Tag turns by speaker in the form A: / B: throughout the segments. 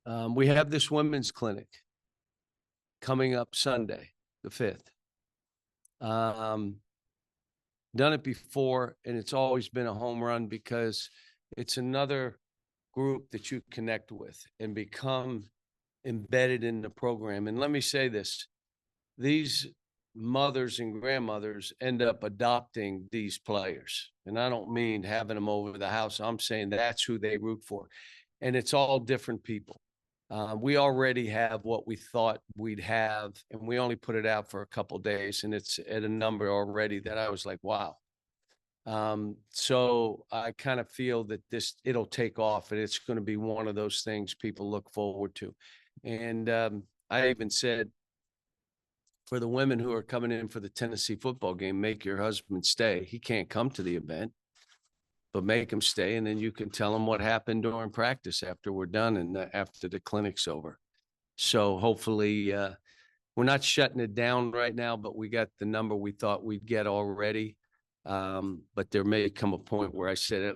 A: We have this women's clinic coming up Sunday, the 5th. Done it before, and it's always been a home run because it's another group that you connect with and become embedded in the program. And let me say this, these mothers and grandmothers end up adopting these players. And I don't mean having them over the house. I'm saying that's who they root for. And it's all different people. We already have what we thought we'd have, and we only put it out for a couple of days, and it's at a number already that I was like, wow. So I kind of feel that it'll take off, and it's going to be one of those things people look forward to. And I even said, for the women who are coming in for the Tennessee football game, make your husband stay. He can't come to the event, but make him stay, and then you can tell him what happened during practice after we're done and after the clinic's over. So hopefully we're not shutting it down right now, but we got the number we thought we'd get already. But there may come a point where I said,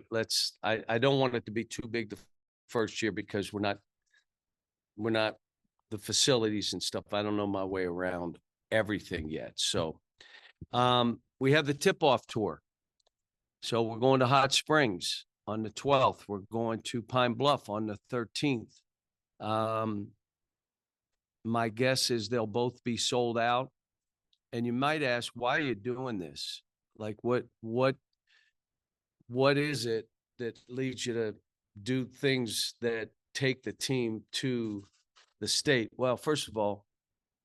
A: I don't want it to be too big the first year because we're not the facilities and stuff. I don't know my way around everything yet. So we have the tip-off tour. So we're going to Hot Springs on the 12th. We're going to Pine Bluff on the 13th. My guess is they'll both be sold out. And you might ask, why are you doing this? Like, what is it that leads you to do things that take the team to the state? Well, first of all,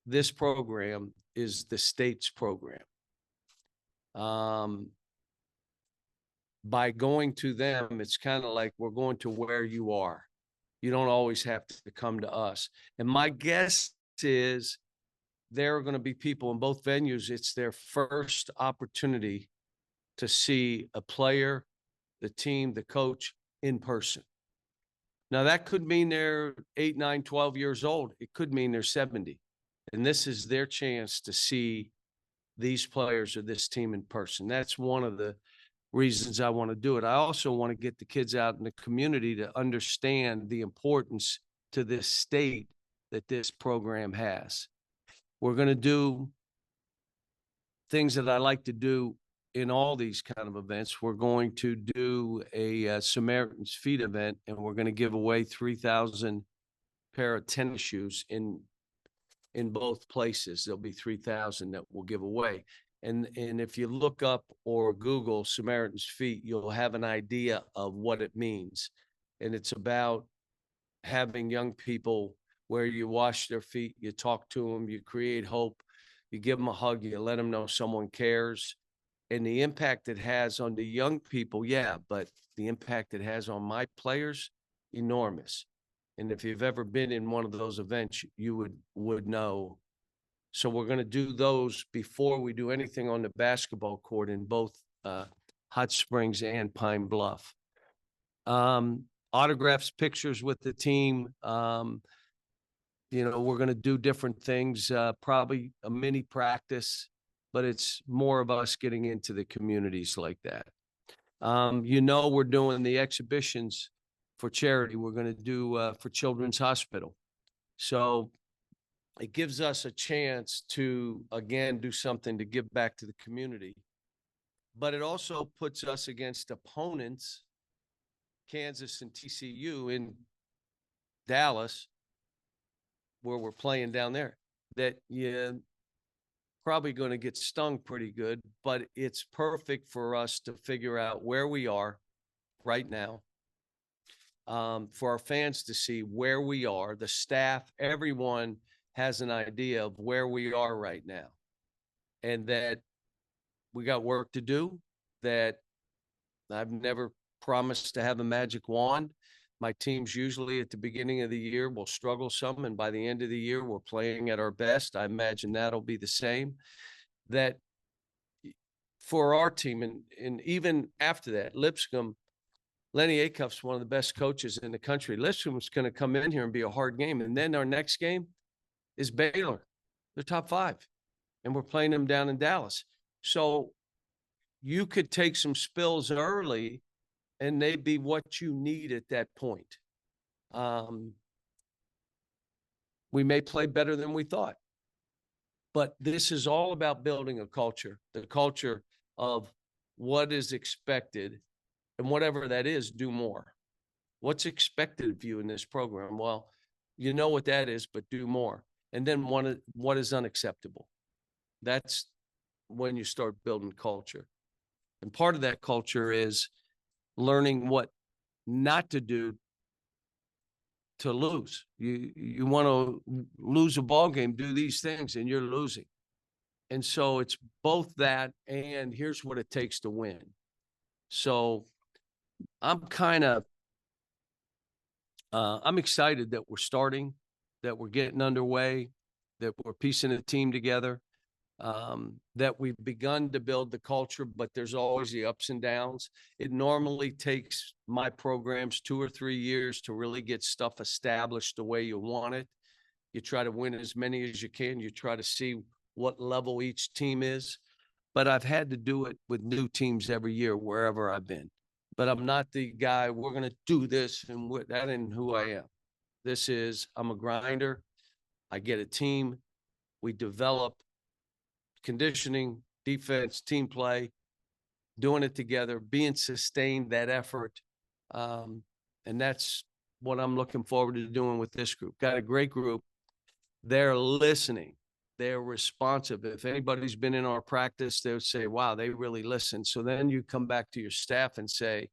A: this program is the state's program. By going to them, it's kind of like we're going to where you are. You don't always have to come to us. And my guess is there are going to be people in both venues. It's their first opportunity to see a player, the team, the coach in person. Now, that could mean they're 8, 9, 12 years old. It could mean they're 70. And this is their chance to see these players or this team in person. That's one of the reasons I want to do it. I also want to get the kids out in the community to understand the importance to this state that this program has. We're going to do things that I like to do in all these kind of events. We're going to do a Samaritan's Feet event, and we're going to give away 3,000 pair of tennis shoes in both places. There'll be 3,000 that we'll give away. And if you look up or Google Samaritan's Feet, you'll have an idea of what it means. And it's about having young people where you wash their feet, you talk to them, you create hope, you give them a hug, you let them know someone cares. And the impact it has on the young people, yeah, but the impact it has on my players, enormous. And if you've ever been in one of those events, you would know. So we're going to do those before we do anything on the basketball court in both Hot Springs and Pine Bluff. Autographs, pictures with the team. We're going to do different things, probably a mini practice, but it's more of us getting into the communities like that. We're doing the exhibitions for charity. We're going to do for Children's Hospital. So it gives us a chance to, again, do something to give back to the community. But it also puts us against opponents, Kansas and TCU in Dallas, where we're playing down there, that you're probably going to get stung pretty good, but it's perfect for us to figure out where we are right now, for our fans to see where we are, the staff, everyone has an idea of where we are right now, and that we got work to do, that I've never promised to have a magic wand. My teams usually at the beginning of the year will struggle some, and by the end of the year, we're playing at our best. I imagine that'll be the same. That for our team, and even after that, Lipscomb, Lenny Acuff's one of the best coaches in the country. Lipscomb's going to come in here and be a hard game. And then our next game is Baylor. They're top 5. And we're playing them down in Dallas. So you could take some spills early, and they'd be what you need at that point. We may play better than we thought. But this is all about building a culture, the culture of what is expected, and whatever that is, do more. What's expected of you in this program? Well, you know what that is, but do more. And then what is unacceptable? That's when you start building culture. And part of that culture is learning what not to do to lose. You want to lose a ball game, do these things, and you're losing. And so it's both that and here's what it takes to win. So I'm excited that we're starting, that we're getting underway, that we're piecing a team together, that we've begun to build the culture, but there's always the ups and downs. It normally takes my programs 2 or 3 years to really get stuff established the way you want it. You try to win as many as you can. You try to see what level each team is. But I've had to do it with new teams every year, wherever I've been. But I'm not the guy, we're going to do this, and that isn't who I am. I'm a grinder. I get a team. We develop conditioning, defense, team play, doing it together, being sustained, that effort. And that's what I'm looking forward to doing with this group. Got a great group. They're listening. They're responsive. If anybody's been in our practice, they'll say, wow, they really listen. So then you come back to your staff and say,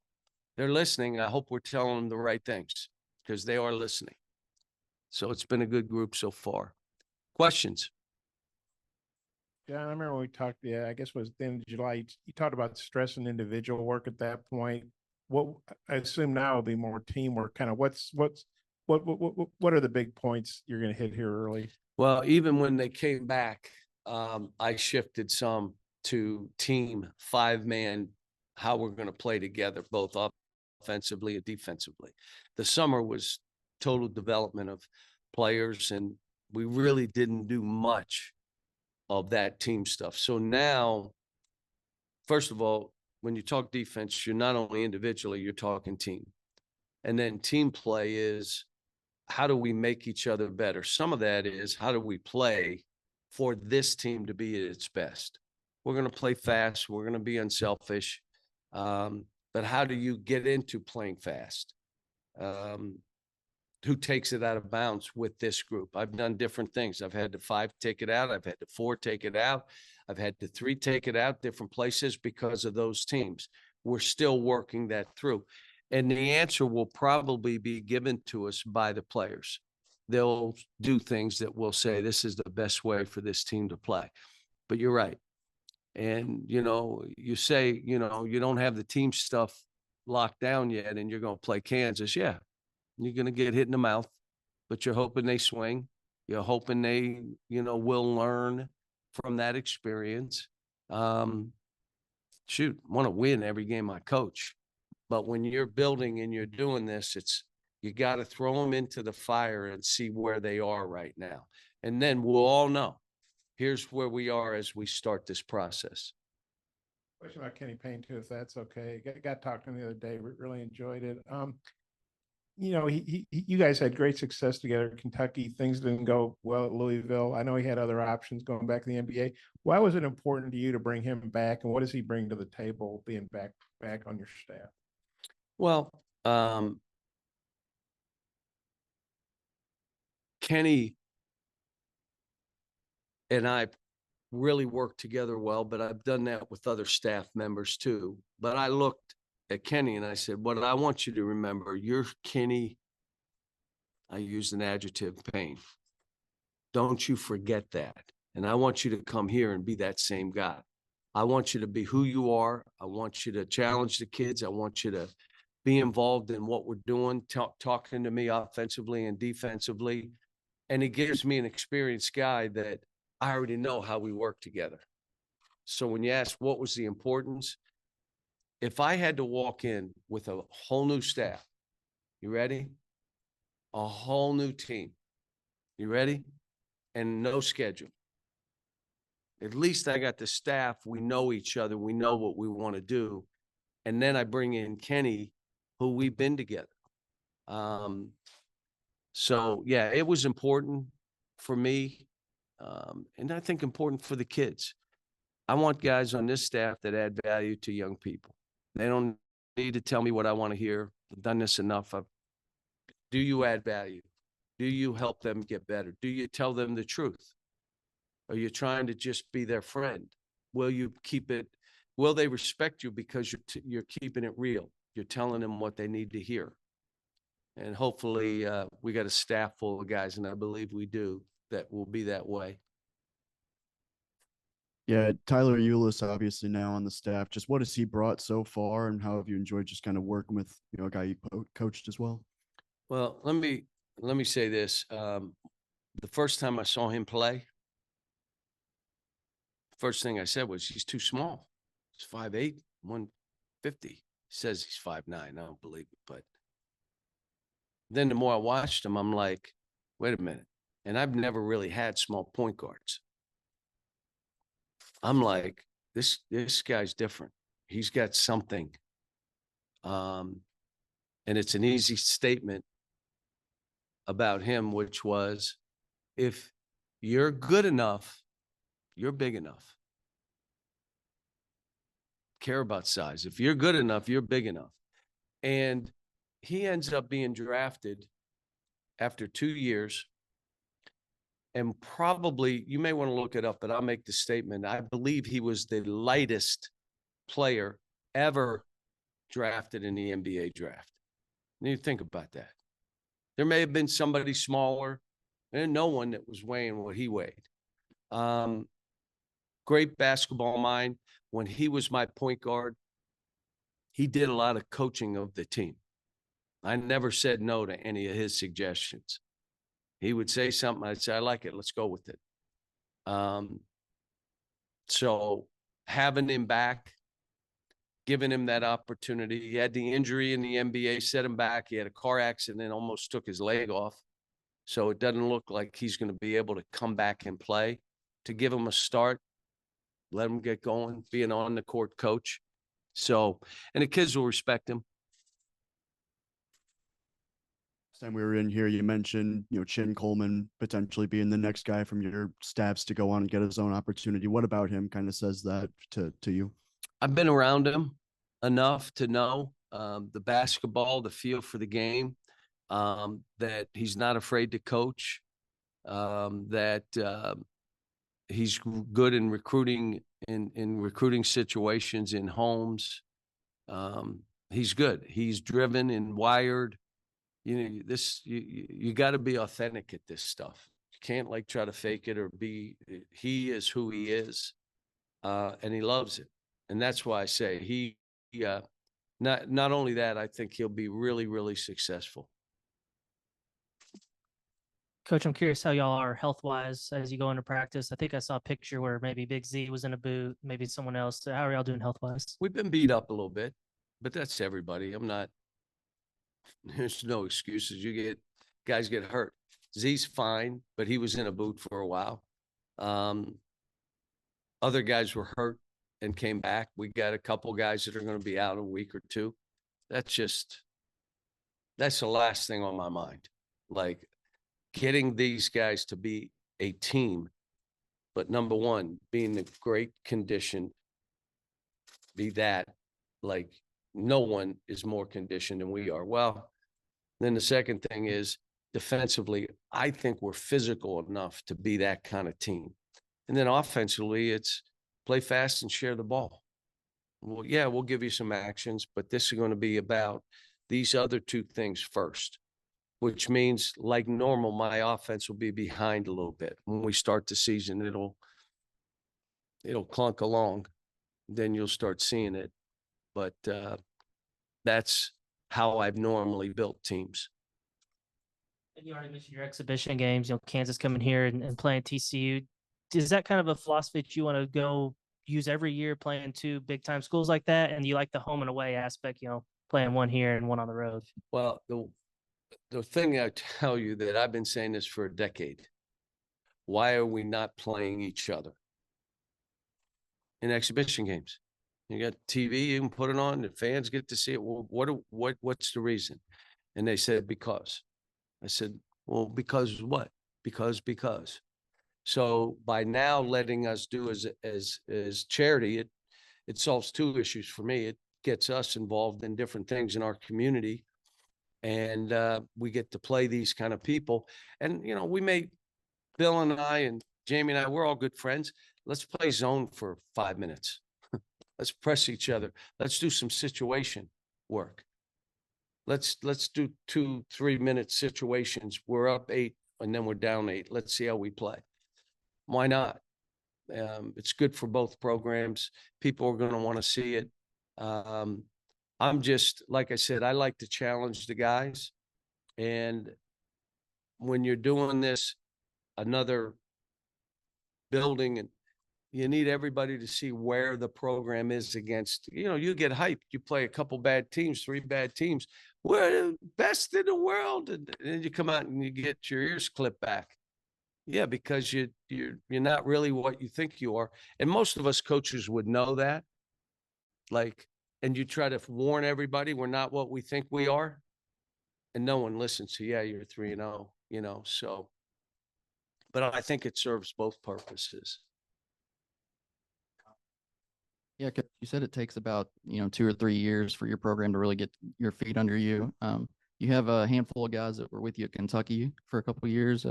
A: they're listening. I hope we're telling them the right things because they are listening. So it's been a good group so far. Questions?
B: John, I remember when we talked, I guess it was the end of July, you talked about stress and individual work at that point. What I assume now will be more teamwork. Kind of what are the big points you're going to hit here early?
A: Well, even when they came back, I shifted some to team 5-man, how we're going to play together, both offensively and defensively. The summer was total development of players, and we really didn't do much of that team stuff. So now, first of all, when you talk defense, you're not only individually, you're talking team. And then team play is, how do we make each other better? Some of that is, how do we play for this team to be at its best? We're going to play fast. We're going to be unselfish. But how do you get into playing fast? Who takes it out of bounds with this group? I've done different things. I've had the 5 take it out. I've had the 4 take it out. I've had the 3 take it out, different places because of those teams. We're still working that through. And the answer will probably be given to us by the players. They'll do things that will say, this is the best way for this team to play. But you're right. And, you say, you don't have the team stuff locked down yet and you're going to play Kansas. Yeah, you're going to get hit in the mouth, but you're hoping they swing. You're hoping they, will learn from that experience. Want to win every game I coach. But when you're building and you're doing this, you got to throw them into the fire and see where they are right now. And then we'll all know, here's where we are as we start this process.
B: Question about Kenny Payne too, if that's okay. Got talked to him the other day. Really enjoyed it. You guys had great success together at Kentucky. Things didn't go well at Louisville. I know he had other options going back to the NBA. Why was it important to you to bring him back, and what does he bring to the table being back on your staff?
A: Well, Kenny and I really worked together well, but I've done that with other staff members too. But I looked at Kenny and I said, what I want you to remember, you're Kenny. I used an adjective, Payne. Don't you forget that. And I want you to come here and be that same guy. I want you to be who you are. I want you to challenge the kids. I want you to be involved in what we're doing, talking to me offensively and defensively. And it gives me an experienced guy that I already know how we work together. So when you ask what was the importance, if I had to walk in with a whole new staff, you ready? A whole new team. You ready? And no schedule. At least I got the staff. We know each other. We know what we want to do. And then I bring in Kenny, who we've been together. So, yeah, it was important. for me, and I think important for the kids. I want guys on this staff that add value to young people. They don't need to tell me what I want to hear. I've done this enough. Do you add value? Do you help them get better? Do you tell them the truth? Are you trying to just be their friend? Will you keep it? Will they respect you because you're keeping it real? You're telling them what they need to hear. And hopefully we got a staff full of guys, and I believe we do, that will be that way.
C: Yeah, Tyler Eulis obviously now on the staff. Just what has he brought so far, and how have you enjoyed just kind of working with a guy you coached as well?
A: Well, let me say this. The first time I saw him play, first thing I said was, he's too small. He's 5'8", 150. He says he's 5'9". I don't believe it. But then the more I watched him, I'm like, wait a minute. And I've never really had small point guards. I'm like, this guy's different. He's got something. And it's an easy statement about him, which was, if you're good enough, you're big enough. Care about size. If you're good enough, you're big enough. And he ends up being drafted after 2 years. And probably, you may want to look it up, but I'll make the statement. I believe he was the lightest player ever drafted in the NBA draft. And you think about that. There may have been somebody smaller, and no one that was weighing what he weighed. Great basketball mind. When he was my point guard, he did a lot of coaching of the team. I never said no to any of his suggestions. He would say something, I'd say, I like it, let's go with it. So having him back, giving him that opportunity. He had the injury in the NBA, set him back. He had a car accident, almost took his leg off. So it doesn't look like he's going to be able to come back and play. To give him a start, let him get going, be an on-the-court coach. So, and the kids will respect him.
C: Time we were in here, you mentioned, Chin Coleman potentially being the next guy from your staffs to go on and get his own opportunity. What about him kind of says that to you?
A: I've been around him enough to know the basketball, the feel for the game, that he's not afraid to coach, that he's good in recruiting, in recruiting situations in homes. He's good. He's driven and wired. You got to be authentic at this stuff. You can't try to fake it or be. He is who he is, and he loves it. And that's why I say not only that, I think he'll be really, really successful.
D: Coach, I'm curious how y'all are health-wise as you go into practice. I think I saw a picture where maybe Big Z was in a boot, maybe someone else. How are y'all doing health-wise?
A: We've been beat up a little bit, but that's everybody. There's no excuses. Guys get hurt. Z's fine, but he was in a boot for a while. Other guys were hurt and came back. We got a couple guys that are going to be out a week or two. That's the last thing on my mind. Getting these guys to be a team, but number one, being in great condition, no one is more conditioned than we are. Well, then the second thing is defensively, I think we're physical enough to be that kind of team. And then offensively, it's play fast and share the ball. Well, yeah, we'll give you some actions, but this is going to be about these other two things first, which means, like normal, my offense will be behind a little bit. When we start the season, it'll clunk along. Then you'll start seeing it. But that's how I've normally built teams.
D: And you already mentioned your exhibition games, Kansas coming here and playing TCU. Is that kind of a philosophy that you want to go use every year, playing two big time schools like that? And you like the home and away aspect, playing one here and one on the road?
A: Well, the thing I tell you, that I've been saying this for a decade. Why are we not playing each other in exhibition games? You got TV, you can put it on, the fans get to see it. Well, what's the reason? And they said, because. I said, well, because what? because. So by now letting us do as charity, it solves two issues for me. It gets us involved in different things in our community, and we get to play these kind of people. And you know, Bill and I and Jamie and I, we're all good friends. Let's play zone for 5 minutes. Let's press each other. Let's do some situation work. Let's do 2-3 minute situations. We're up 8 and then we're down 8. Let's see how we play. Why not? It's good for both programs. People are going to want to see it. I'm just, like I said, I like to challenge the guys. And when you're doing this, another building, and you need everybody to see where the program is against, you know, you get hyped. You play a couple bad teams, 3 bad teams. We're the best in the world. And then you come out and you get your ears clipped back. Yeah, because you're not really what you think you are. And most of us coaches would know that. Like, and you try to warn everybody we're not what we think we are. And no one listens to, yeah, you're 3-0, you know, so. But I think it serves both purposes.
E: Yeah, 'cause you said it takes about, 2 or 3 years for your program to really get your feet under you. You have a handful of guys that were with you at Kentucky for a couple of years.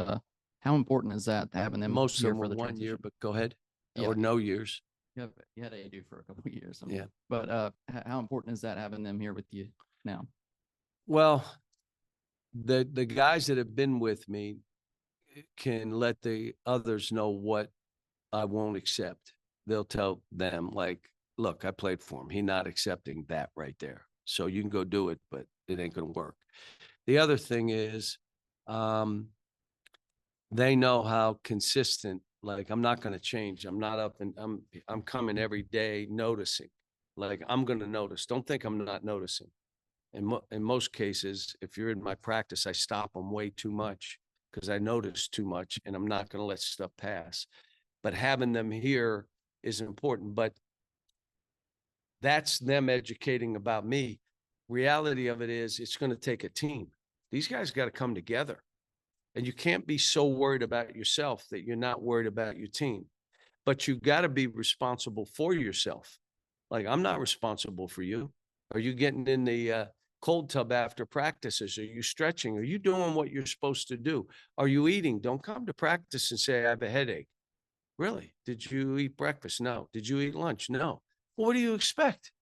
E: How important is that having them
A: Most of
E: here
A: them
E: for
A: were
E: the
A: 1 year,
E: transition?
A: but go ahead.
E: Yeah,
A: Or no years.
E: you had AD for a couple of years.
A: Yeah.
E: But how important is that having them here with you now?
A: Well, the guys that have been with me can let the others know what I won't accept. They'll tell them, like, look, I played for him. He's not accepting that right there. So you can go do it, but it ain't going to work. The other thing is, they know how consistent, like, I'm not going to change. I'm not up and I'm coming every day noticing. Like, I'm going to notice. Don't think I'm not noticing. In most cases, if you're in my practice, I stop them way too much because I notice too much and I'm not going to let stuff pass. But having them here is important. But that's them educating about me. Reality of it is it's going to take a team. These guys got to come together. And you can't be so worried about yourself that you're not worried about your team. But you got to be responsible for yourself. Like, I'm not responsible for you. Are you getting in the cold tub after practices? Are you stretching? Are you doing what you're supposed to do? Are you eating? Don't come to practice and say, I have a headache. Really? Did you eat breakfast? No. Did you eat lunch? No. Well, what do you expect?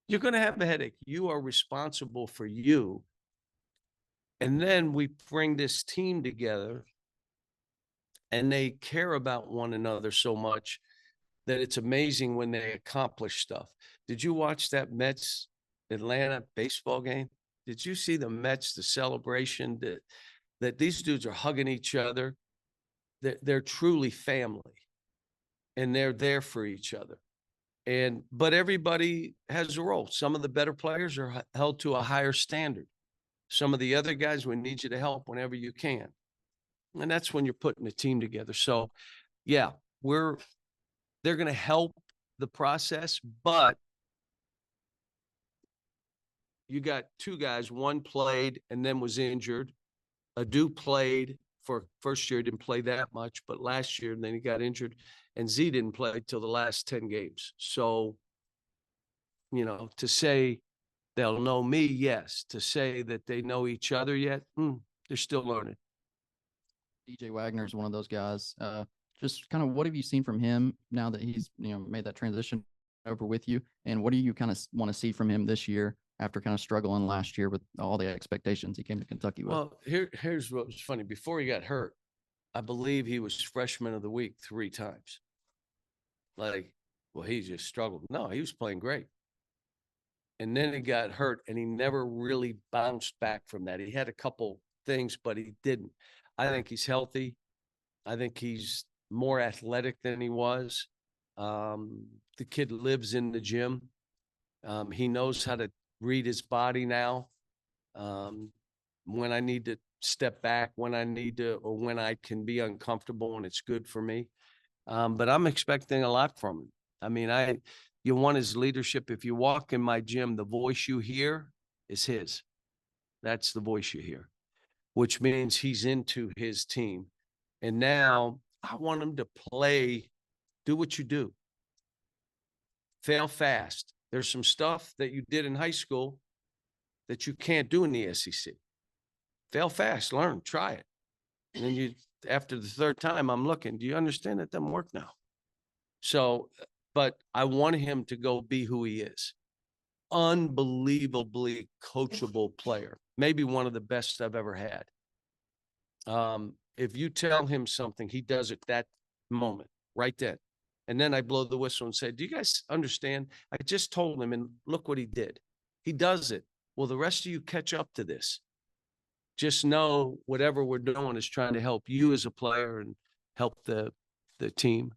A: You're going to have a headache. You are responsible for you. And then we bring this team together and they care about one another so much that it's amazing when they accomplish stuff. Did you watch that Mets Atlanta baseball game? Did you see the Mets, the celebration that these dudes are hugging each other? They're truly family and they're there for each other. But everybody has a role. Some of the better players are held to a higher standard. Some of the other guys, we need you to help whenever you can. And that's when you're putting a team together. So yeah, they're going to help the process, but you got 2 guys, one played and then was injured. Adu played for first year, didn't play that much, but last year, and then he got injured, and Z didn't play till the last 10 games. So, to say they'll know me, yes. To say that they know each other yet, they're still learning.
E: DJ Wagner is one of those guys. Just kind of what have you seen from him now that he's made that transition over with you, and what do you kind of want to see from him this year after kind of struggling last year with all the expectations he came to Kentucky with?
A: Well, here's what was funny. Before he got hurt, I believe he was freshman of the week 3 times. Like, well, he just struggled. No, he was playing great. And then he got hurt and he never really bounced back from that. He had a couple things, but he didn't. I think he's healthy. I think he's more athletic than he was. The kid lives in the gym. He knows how to read his body now. When I need to step back, when I need to, or when I can be uncomfortable and it's good for me. But I'm expecting a lot from him. I mean, you want his leadership. If you walk in my gym, the voice you hear is his. That's the voice you hear, which means he's into his team. And now I want him to play, do what you do. Fail fast. There's some stuff that you did in high school that you can't do in the SEC. Fail fast, learn, try it. And then you, after the third time, I'm looking, do you understand it doesn't work now? So, but I want him to go be who he is. Unbelievably coachable player. Maybe one of the best I've ever had. If you tell him something, he does it that moment, right then. And then I blow the whistle and say, do you guys understand? I just told him and look what he did. He does it. Well, the rest of you catch up to this. Just know whatever we're doing is trying to help you as a player and help the team.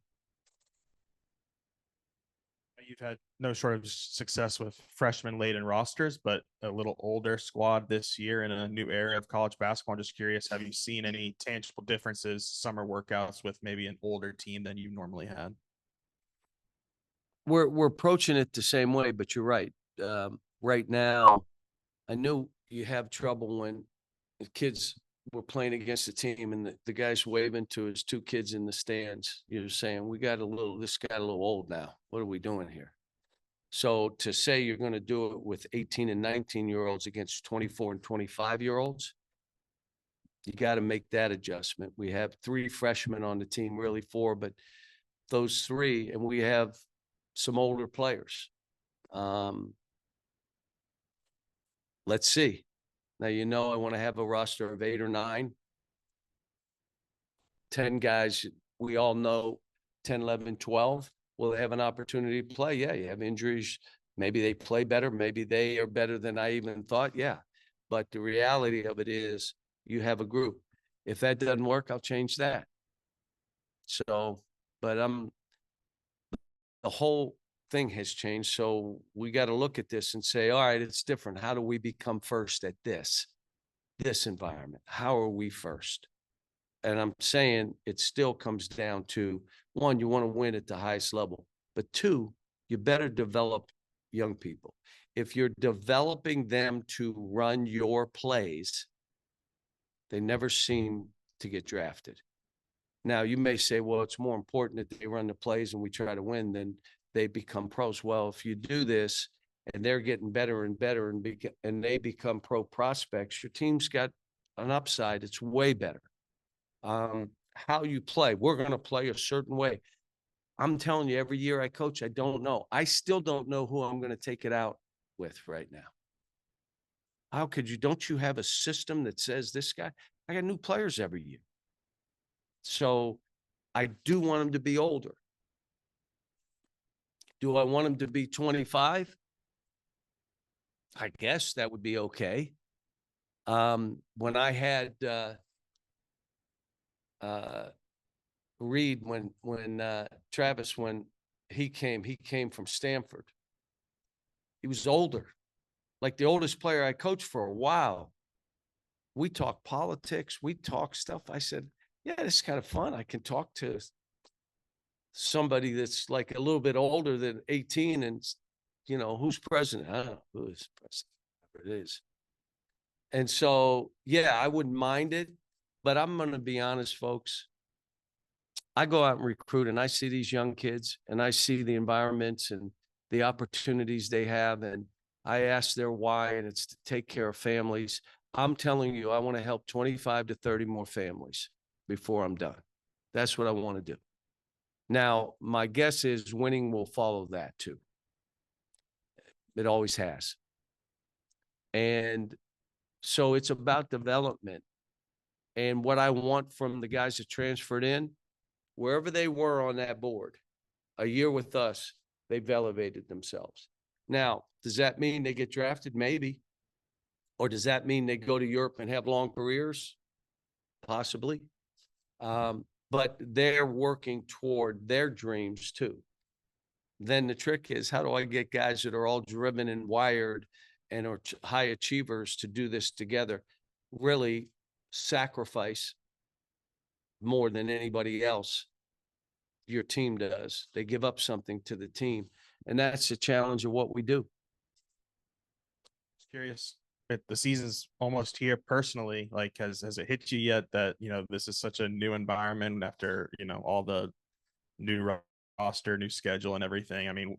F: You've had no short of success with freshmen laden rosters, but a little older squad this year in a new era of college basketball. I'm just curious, have you seen any tangible differences, summer workouts with maybe an older team than you normally had?
A: We're approaching it the same way, but you're right. Right now, I knew you have trouble when the kids were playing against the team and the guy's waving to his two kids in the stands. You're saying, this got a little old now. What are we doing here? So to say you're going to do it with 18 and 19-year-olds against 24 and 25-year-olds, you got to make that adjustment. We have 3 freshmen on the team, really 4, but those 3, and we have some older players. Let's see. Now, I want to have a roster of 8 or 9, 10 guys. We all know 10, 11, 12 will have an opportunity to play. Yeah, you have injuries. Maybe they play better. Maybe they are better than I even thought. Yeah. But the reality of it is you have a group. If that doesn't work, I'll change that. So, but the whole thing has changed. So we got to look at this and say, all right, it's different. How do we become first at this environment? How are we first? And I'm saying it still comes down to, 1, you want to win at the highest level, but 2, you better develop young people. If you're developing them to run your plays, they never seem to get drafted. Now, you may say, well, it's more important that they run the plays and we try to win than they become pros. Well, if you do this and they're getting better and better and they become pro prospects, your team's got an upside. It's way better. How you play, we're going to play a certain way. I'm telling you, every year I coach, I don't know. I still don't know who I'm going to take it out with right now. How could you? Don't you have a system that says this guy? I got new players every year. So I do want him to be older. Do I want him to be 25? I guess that would be okay. When I had Reed, when Travis, when he came from Stanford. He was older, like the oldest player I coached for a while. We talk politics, we talk stuff. I said, yeah, this is kind of fun. I can talk to somebody that's like a little bit older than 18 and, who's president? I don't know who is president, whatever it is. And so, yeah, I wouldn't mind it, but I'm going to be honest, folks. I go out and recruit and I see these young kids and I see the environments and the opportunities they have. And I ask their why, and it's to take care of families. I'm telling you, I want to help 25 to 30 more families before I'm done. That's what I want to do. Now, my guess is winning will follow that too. It always has. And so it's about development. And what I want from the guys that transferred in, wherever they were on that board, a year with us, they've elevated themselves. Now, does that mean they get drafted? Maybe. Or does that mean they go to Europe and have long careers? Possibly. But they're working toward their dreams too. Then the trick is, how do I get guys that are all driven and wired and are high achievers to do this together? Really sacrifice more than anybody else your team does. They give up something to the team. And that's the challenge of what we do.
F: Curious, the season's almost here personally, like has it hit you yet that, you know, this is such a new environment after, you know, all the new roster, new schedule and everything? I mean,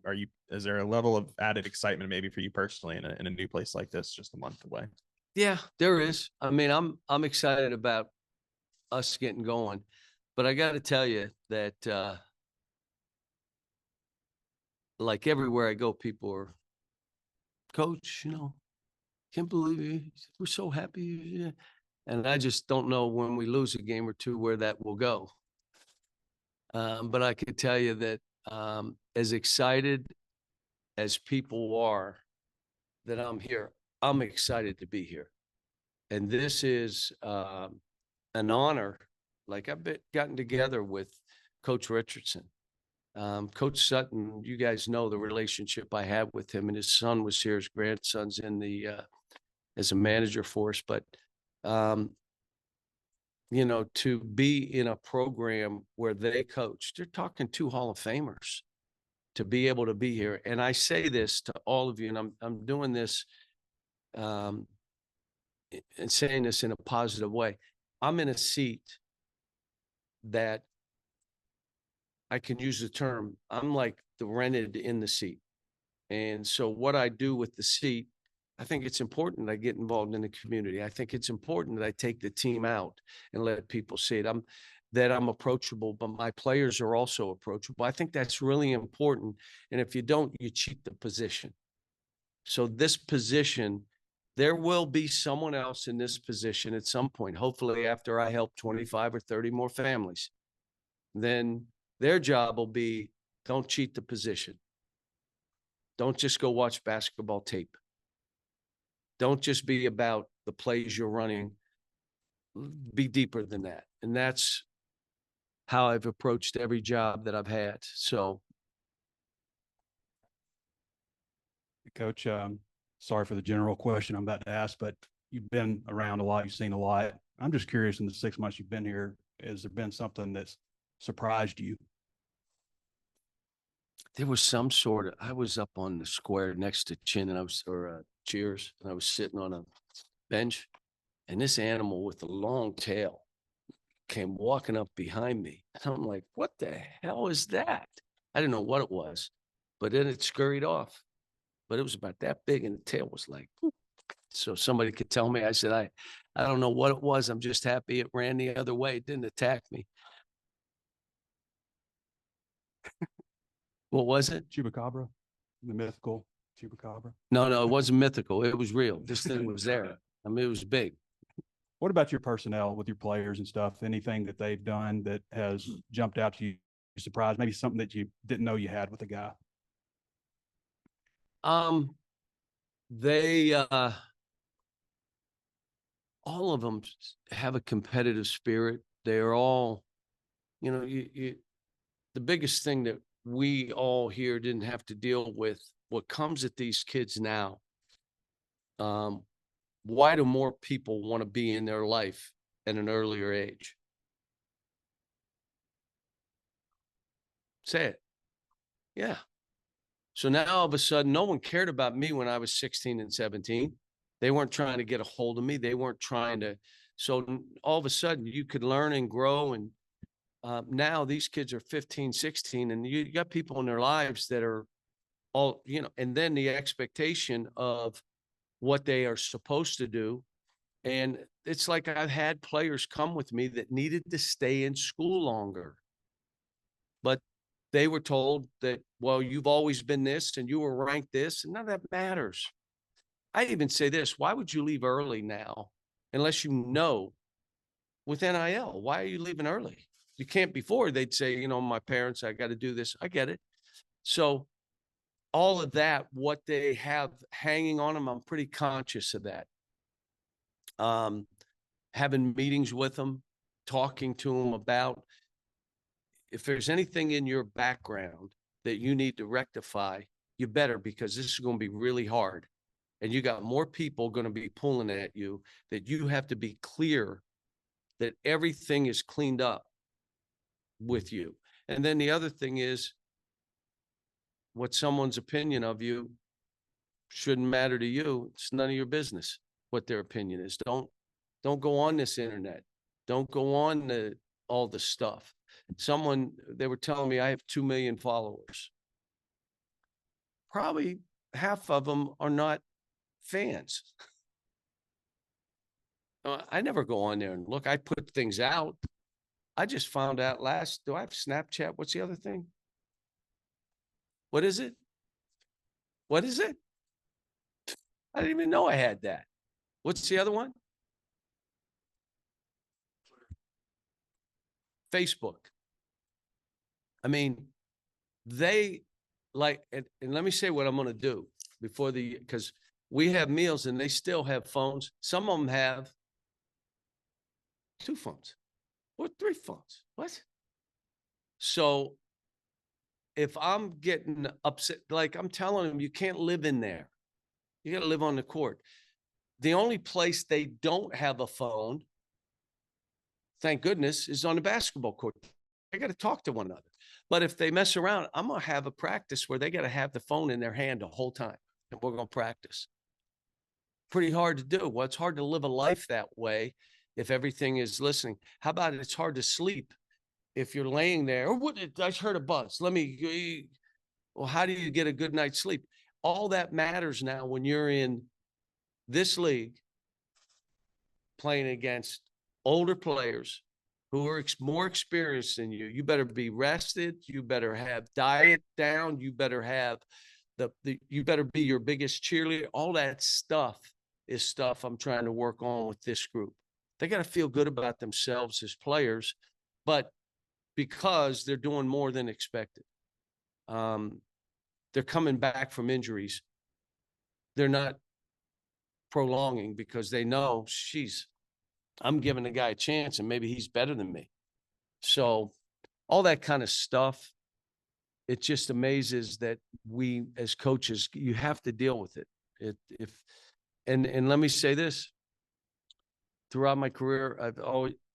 F: is there a level of added excitement maybe for you personally in a new place like this just a month away?
A: Yeah, there is. I mean, I'm excited about us getting going, but I got to tell you that like everywhere I go, people are, Coach, you know, can't believe it. We're so happy. Yeah. And I just don't know when we lose a game or two where that will go. But I can tell you that as excited as people are that I'm here, I'm excited to be here. And this is an honor. Like I've gotten together with Coach Richardson. Coach Sutton, you guys know the relationship I have with him, and his son was here. His grandson's in the as a manager for us. But you know, to be in a program where they coach, they're talking 2 Hall of Famers, to be able to be here. And I say this to all of you, and I'm doing this and saying this in a positive way. I'm in a seat that I can use the term, I'm like the rented in the seat. And so what I do with the seat, I think it's important that I get involved in the community. I think it's important that I take the team out and let people see it. I'm approachable, but my players are also approachable. I think that's really important. And if you don't, you cheat the position. So this position, there will be someone else in this position at some point, hopefully after I help 25 or 30 more families. Then their job will be, don't cheat the position. Don't just go watch basketball tape. Don't just be about the plays you're running. Be deeper than that. And that's how I've approached every job that I've had. So,
G: Coach, sorry for the general question I'm about to ask, but you've been around a lot. You've seen a lot. I'm just curious, in the 6 months you've been here, has there been something that's surprised you?
A: there was some sort of, I was up on the square next to Chin and Cheers, and I was sitting on a bench, and this animal with a long tail came walking up behind me. And I'm like, what the hell is that? I didn't know what it was, but then it scurried off. But it was about that big, and the tail was like, whoop. So somebody could tell me. I said, I don't know what it was. I'm just happy it ran the other way. It didn't attack me. What was it?
G: Chupacabra, the mythical Chupacabra.
A: No, it wasn't mythical. It was real. This thing was there. I mean, it was big.
G: What about your personnel with your players and stuff? Anything that they've done that has jumped out to you, surprised? Maybe something that you didn't know you had with a guy.
A: They all of them have a competitive spirit. They're all, you know, the biggest thing that we all here didn't have to deal with, what comes at these kids now. Why do more people want to be in their life at an earlier age? Say it. Yeah. So now all of a sudden, no one cared about me when I was 16 and 17. They weren't trying to get a hold of me. They weren't trying to. So all of a sudden, you could learn and grow. And now these kids are 15, 16, and you got people in their lives that are all, you know, and then the expectation of what they are supposed to do. And it's like I've had players come with me that needed to stay in school longer. But they were told that, well, you've always been this and you were ranked this, and none of that matters. I even say this, why would you leave early now unless you know with NIL? Why are you leaving early? You can't. Before they'd say, you know, my parents, I got to do this. I get it. So all of that, what they have hanging on them, I'm pretty conscious of that. Having meetings with them, talking to them about if there's anything in your background that you need to rectify, you better, because this is going to be really hard. And you got more people going to be pulling at you, that you have to be clear that everything is cleaned up with you. And then the other thing is, what someone's opinion of you shouldn't matter to you. It's none of your business. what their opinion is. Don't go on this internet. Don't go on all the stuff. They were telling me I have 2 million followers. Probably half of them are not fans. I never go on there and look. I put things out. I just found out do I have Snapchat? What's the other thing? What is it? What is it? I didn't even know I had that. What's the other one? Facebook. I mean, they like, and let me say what I'm going to do because we have meals and they still have phones. Some of them have 2 phones or 3 phones. What? So if I'm getting upset, like I'm telling them, you can't live in there. You got to live on the court. The only place they don't have a phone, thank goodness, is on the basketball court. They got to talk to one another. But if they mess around, I'm going to have a practice where they got to have the phone in their hand the whole time. And we're going to practice. Pretty hard to do. Well, it's hard to live a life that way if everything is listening. How about it's hard to sleep if you're laying there? Or I heard a buzz. Well, how do you get a good night's sleep? All that matters now when you're in this league playing against older players who are more experienced than you. You better be rested. You better have diet down. You better have you better be your biggest cheerleader. All that stuff is stuff I'm trying to work on with this group. They got to feel good about themselves as players, but because they're doing more than expected. They're coming back from injuries. They're not prolonging because they know, I'm giving the guy a chance and maybe he's better than me. So all that kind of stuff, it just amazes that we as coaches, you have to deal with it. And let me say this, throughout my career,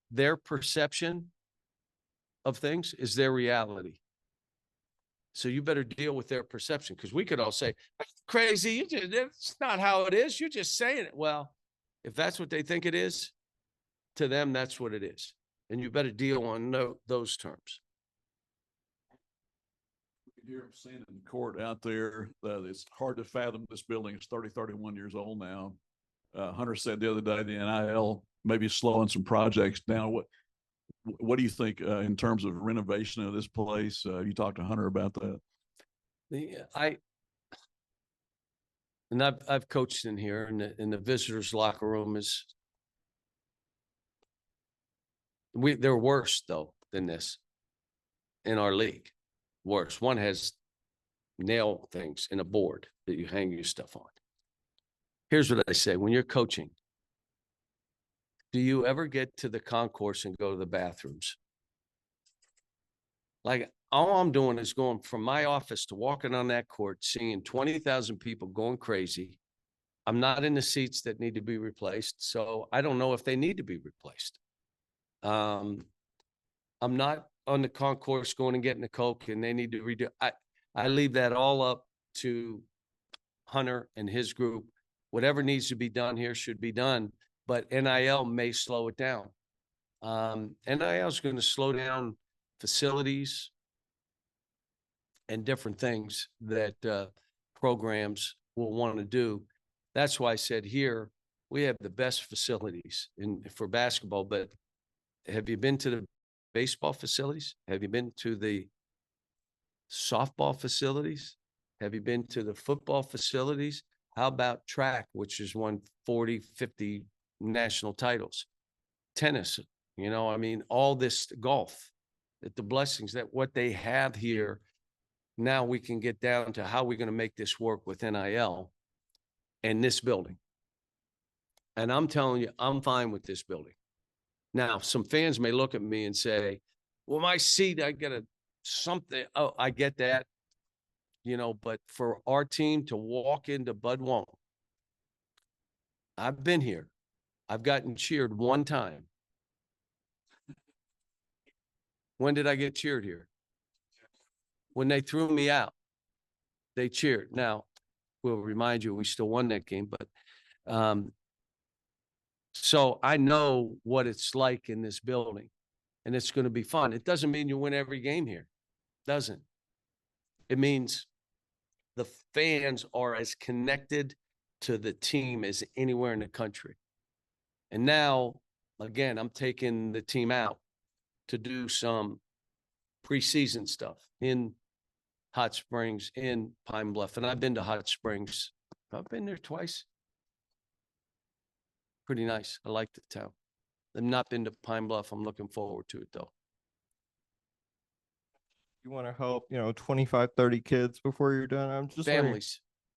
A: their perception of things is their reality. So you better deal with their perception, because we could all say, crazy, it's not how it is. You're just saying it. Well, if that's what they think it is, to them, that's what it is. And you better deal on those terms.
H: You can hear him saying in the court out there that it's hard to fathom this building is 31 years old now. Hunter said the other day, the NIL may be slowing some projects down. What do you think in terms of renovation of this place? You talked to Hunter about that.
A: I've coached in here, and the visitors' locker room is they're worse though than this in our league. Worse. One has nail things in a board that you hang your stuff on. Here's what I say: when you're coaching, do you ever get to the concourse and go to the bathrooms? Like, all I'm doing is going from my office to walking on that court, seeing 20,000 people going crazy. I'm not in the seats that need to be replaced, so I don't know if they need to be replaced. I'm not on the concourse going and getting a Coke and they need to redo. I leave that all up to Hunter and his group. Whatever needs to be done here should be done, but NIL may slow it down. NIL is going to slow down facilities and different things that programs will want to do. That's why I said here, we have the best facilities for basketball, but have you been to the baseball facilities? Have you been to the softball facilities? Have you been to the football facilities? How about track, which has won 40, 50 national titles? Tennis, I mean, all this golf, the blessings that what they have here. Now we can get down to how we're going to make this work with NIL and this building. And I'm telling you, I'm fine with this building. Now, some fans may look at me and say, well, my seat, I get something. Oh, I get that, but for our team to walk into Bud Won't, I've been here. I've gotten cheered one time. When did I get cheered here? When they threw me out, they cheered. Now, we'll remind you, we still won that game, but So I know what it's like in this building, and it's going to be fun. It doesn't mean you win every game here. Doesn't. It means the fans are as connected to the team as anywhere in the country. And now, again, I'm taking the team out to do some preseason stuff in Hot Springs, in Pine Bluff. And I've been to Hot Springs. I've been there twice. Pretty nice. I like the town. I've not been to Pine Bluff. I'm looking forward to it, though.
I: You want to help, 25, 30 kids before you're done. I'm just wondering-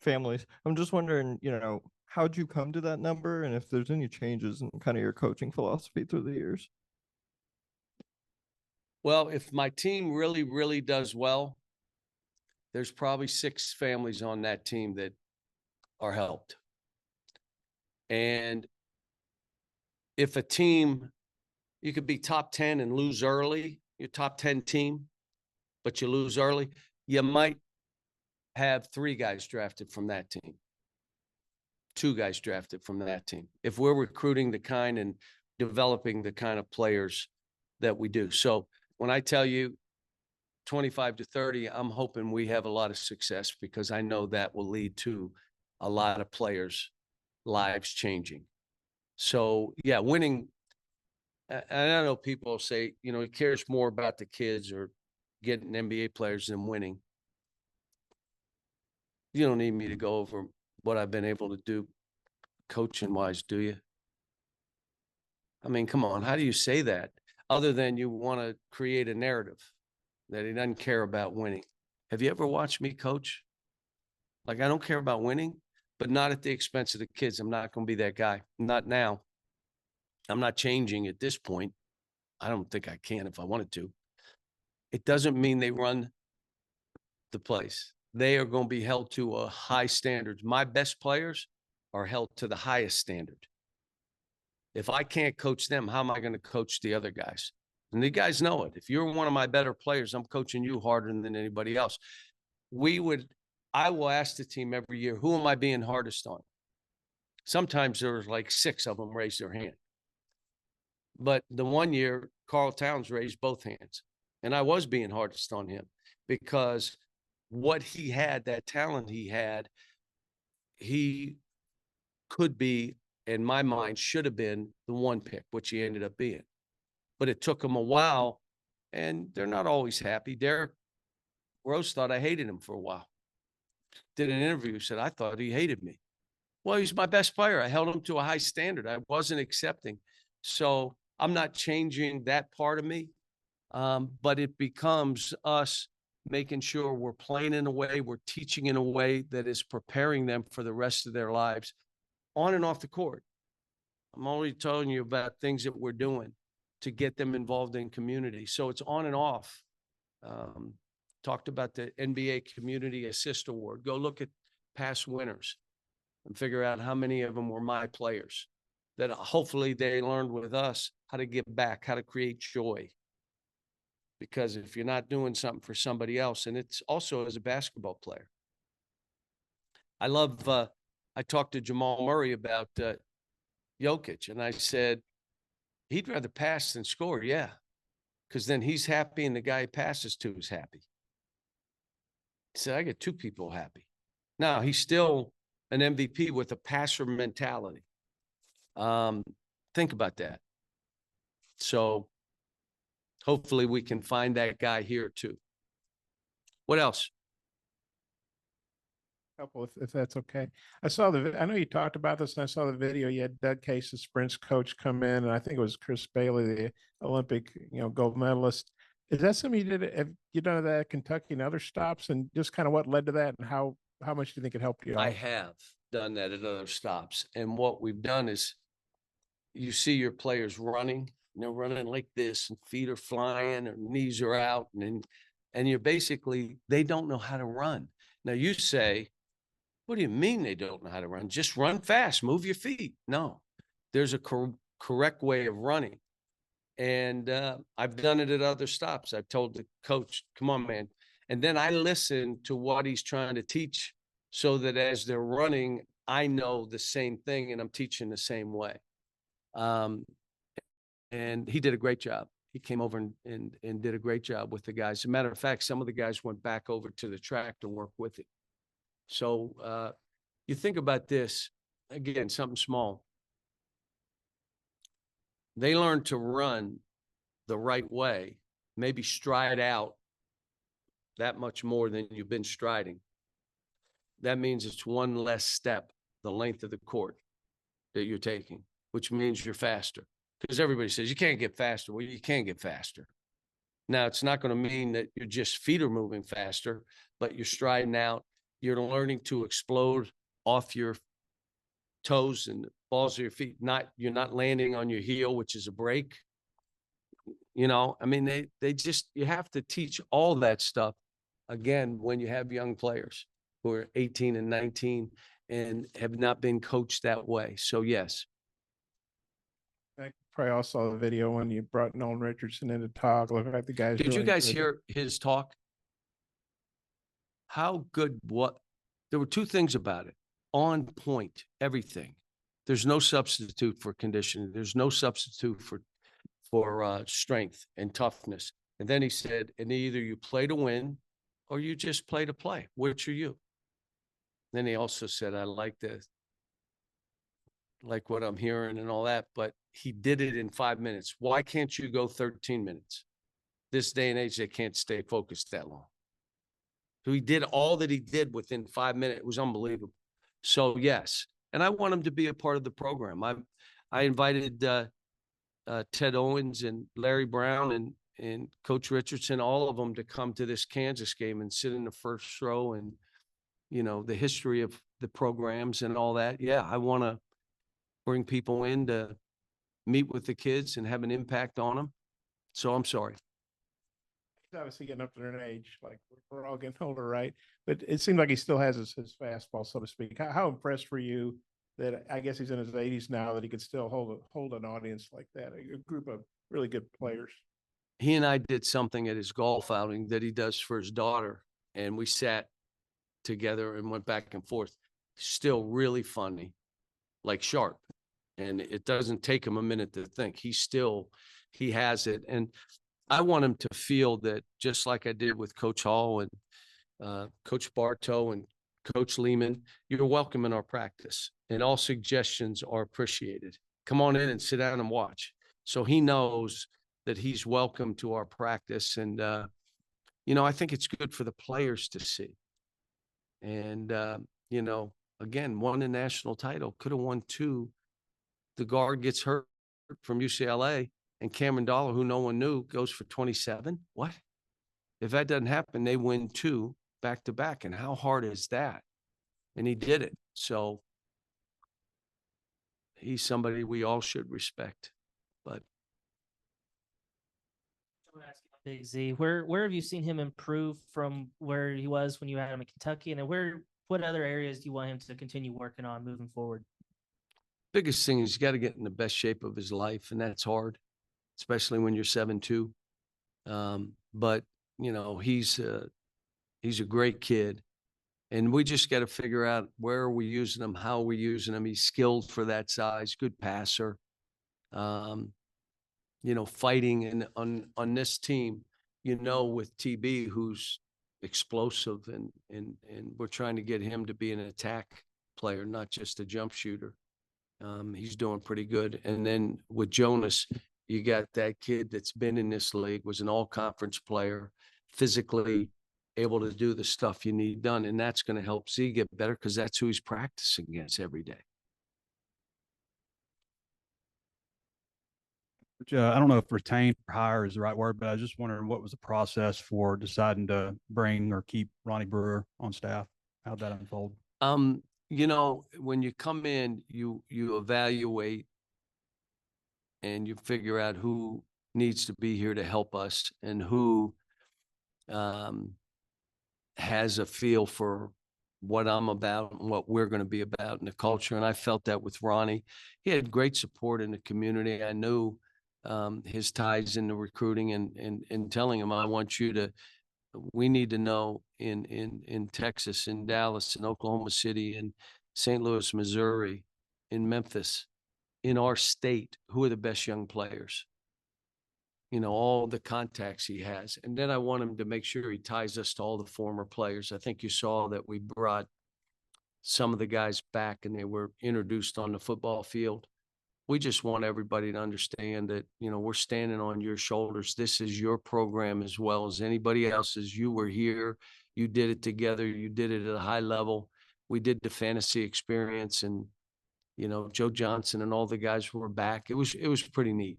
I: families. I'm just wondering, how'd you come to that number, and if there's any changes in kind of your coaching philosophy through the years?
A: Well, if my team really, really does well, there's probably 6 families on that team that are helped. And if a team, you could be top 10 and lose early, your top 10 team, but you lose early, you might have 3 guys drafted from that team, 2 guys drafted from that team, if we're recruiting the kind and developing the kind of players that we do. So when I tell you 25 to 30, I'm hoping we have a lot of success, because I know that will lead to a lot of players' lives changing. So yeah, winning. And I know people say, he cares more about the kids or getting NBA players than winning. You don't need me to go over what I've been able to do coaching wise, do you? I mean, come on, how do you say that other than you want to create a narrative that he doesn't care about winning? Have you ever watched me coach? Like, I don't care about winning, but not at the expense of the kids. I'm not going to be that guy. Not now. I'm not changing at this point. I don't think I can if I wanted to. It doesn't mean they run the place. They are going to be held to a high standard. My best players are held to the highest standard. If I can't coach them, how am I going to coach the other guys? And the guys know it. If you're one of my better players, I'm coaching you harder than anybody else. I will ask the team every year, who am I being hardest on? Sometimes there's like 6 of them raise their hand. But the one year, Carl Towns raised both hands. And I was being hardest on him, because what he had, that talent he had, he could be, in my mind, should have been the 1 pick, which he ended up being. But it took him a while, and they're not always happy. Derek Rose thought I hated him for a while. Did an interview, said I thought he hated me. Well, he's my best player. I held him to a high standard. I wasn't accepting. So I'm not changing that part of me. But it becomes us making sure we're playing in a way, we're teaching in a way that is preparing them for the rest of their lives on and off the court. I'm only telling you about things that we're doing to get them involved in community. So it's on and off. Talked about the NBA Community Assist Award. Go look at past winners and figure out how many of them were my players, that hopefully they learned with us how to give back, how to create joy. Because if you're not doing something for somebody else, and it's also as a basketball player. I talked to Jamal Murray about Jokic, and I said, he'd rather pass than score. Yeah. Because then he's happy and the guy he passes to is happy. He said, I get 2 people happy. Now, he's still an MVP with a passer mentality. Think about that. So hopefully we can find that guy here too. What else?
B: Couple, if that's okay. I know you talked about this, and I saw the video. You had Doug Case, the sprints coach, come in, and I think it was Chris Bailey, the Olympic, gold medalist. Is that something you did? Have you done that at Kentucky and other stops, and just kind of what led to that, and how much do you think it helped you?
A: I have done that at other stops, and what we've done is, you see your players running, they're running like this, and feet are flying, or knees are out, and you're basically, they don't know how to run. Now you say, what do you mean they don't know how to run? Just run fast, move your feet. No, there's a correct way of running. And I've done it at other stops. I've told the coach, come on, man. And then I listen to what he's trying to teach, so that as they're running, I know the same thing and I'm teaching the same way. Um, and he did a great job. He came over and did a great job with the guys. As a matter of fact, some of the guys went back over to the track to work with it. So you think about this, again, something small. They learned to run the right way, maybe stride out that much more than you've been striding. That means it's one less step, the length of the court that you're taking, which means you're faster. Because everybody says you can't get faster. Well, you can get faster. Now, it's not going to mean that your just feet are moving faster, but you're striding out. You're learning to explode off your toes and the balls of your feet. You're not landing on your heel, which is a break. You know, I mean, you have to teach all that stuff again when you have young players who are 18 and 19 and have not been coached that way. So, yes.
B: I probably also saw the video when you brought Nolan Richardson in to talk. Look like the guys.
A: Did you
B: really
A: guys
B: good.
A: hear his talk? How good, there were two things about it. On point, everything. There's no substitute for conditioning. There's no substitute for strength and toughness. And then he said, and either you play to win or you just play to play. Which are you? Then he also said, I like what I'm hearing and all that, but he did it in 5 minutes. Why can't you go 13 minutes? This day and age, they can't stay focused that long. So he did all that he did within 5 minutes. It was unbelievable. So yes, and I want him to be a part of the program. I invited Ted Owens and Larry Brown and Coach Richardson, all of them, to come to this Kansas game and sit in the first row and, you know, the history of the programs and all that. Yeah, I want to bring people in to meet with the kids and have an impact on them. So I'm sorry.
B: He's obviously getting up to an age, like we're all getting older, right? But it seems like he still has his fastball, so to speak. How impressed were you that I guess he's in his 80s now that he could still hold an audience like that, a group of really good players?
A: He and I did something at his golf outing that he does for his daughter, and we sat together and went back and forth. Still really funny, like sharp. And it doesn't take him a minute to think. He has it. And I want him to feel that, just like I did with Coach Hall and Coach Bartow and Coach Lehman, you're welcome in our practice and all suggestions are appreciated. Come on in and sit down and watch. So he knows that he's welcome to our practice. And, you know, I think it's good for the players to see. And, you know, again, won a national title, could have won 2. The guard gets hurt from UCLA, and Cameron Dollar, who no one knew, goes for 27. What? If that doesn't happen, they win 2 back to back. And how hard is that? And he did it. So he's somebody we all should respect. But
D: Big Z, where have you seen him improve from where he was when you had him in Kentucky, and then what other areas do you want him to continue working on moving forward?
A: biggest thing is he's got to get in the best shape of his life, and that's hard, especially when you're 7'2". But you know, he's a great kid, and we just got to figure out where are we using him, how are we using him. He's skilled for that size, good passer. You know, fighting and on this team, you know, with TB, who's explosive, and we're trying to get him to be an attack player, not just a jump shooter. He's doing pretty good. And then with Jonas, you got that kid that's been in this league, was an all-conference player, physically able to do the stuff you need done. And that's going to help Z get better because that's who he's practicing against every day.
G: I don't know if retain or hire is the right word, but I was just wondering what was the process for deciding to bring or keep Ronnie Brewer on staff? How'd that unfold?
A: You know, when you come in, you evaluate and you figure out who needs to be here to help us and who has a feel for what I'm about and what we're going to be about in the culture. And I felt that with Ronnie. He had great support in the community. I knew his ties in the recruiting and telling him, we need to know in Texas, in Dallas, in Oklahoma City, in St. Louis, Missouri, in Memphis, in our state, who are the best young players. You know, all the contacts he has. And then I want him to make sure he ties us to all the former players. I think you saw that we brought some of the guys back and they were introduced on the football field. We just want everybody to understand that, you know, we're standing on your shoulders. This is your program as well as anybody else's. You were here. You did it together. You did it at a high level. We did the fantasy experience, and, you know, Joe Johnson and all the guys were back. It was pretty neat.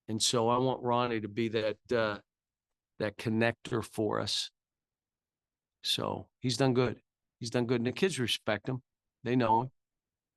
A: And so I want Ronnie to be that connector for us. So he's done good. He's done good. And the kids respect him. They know him.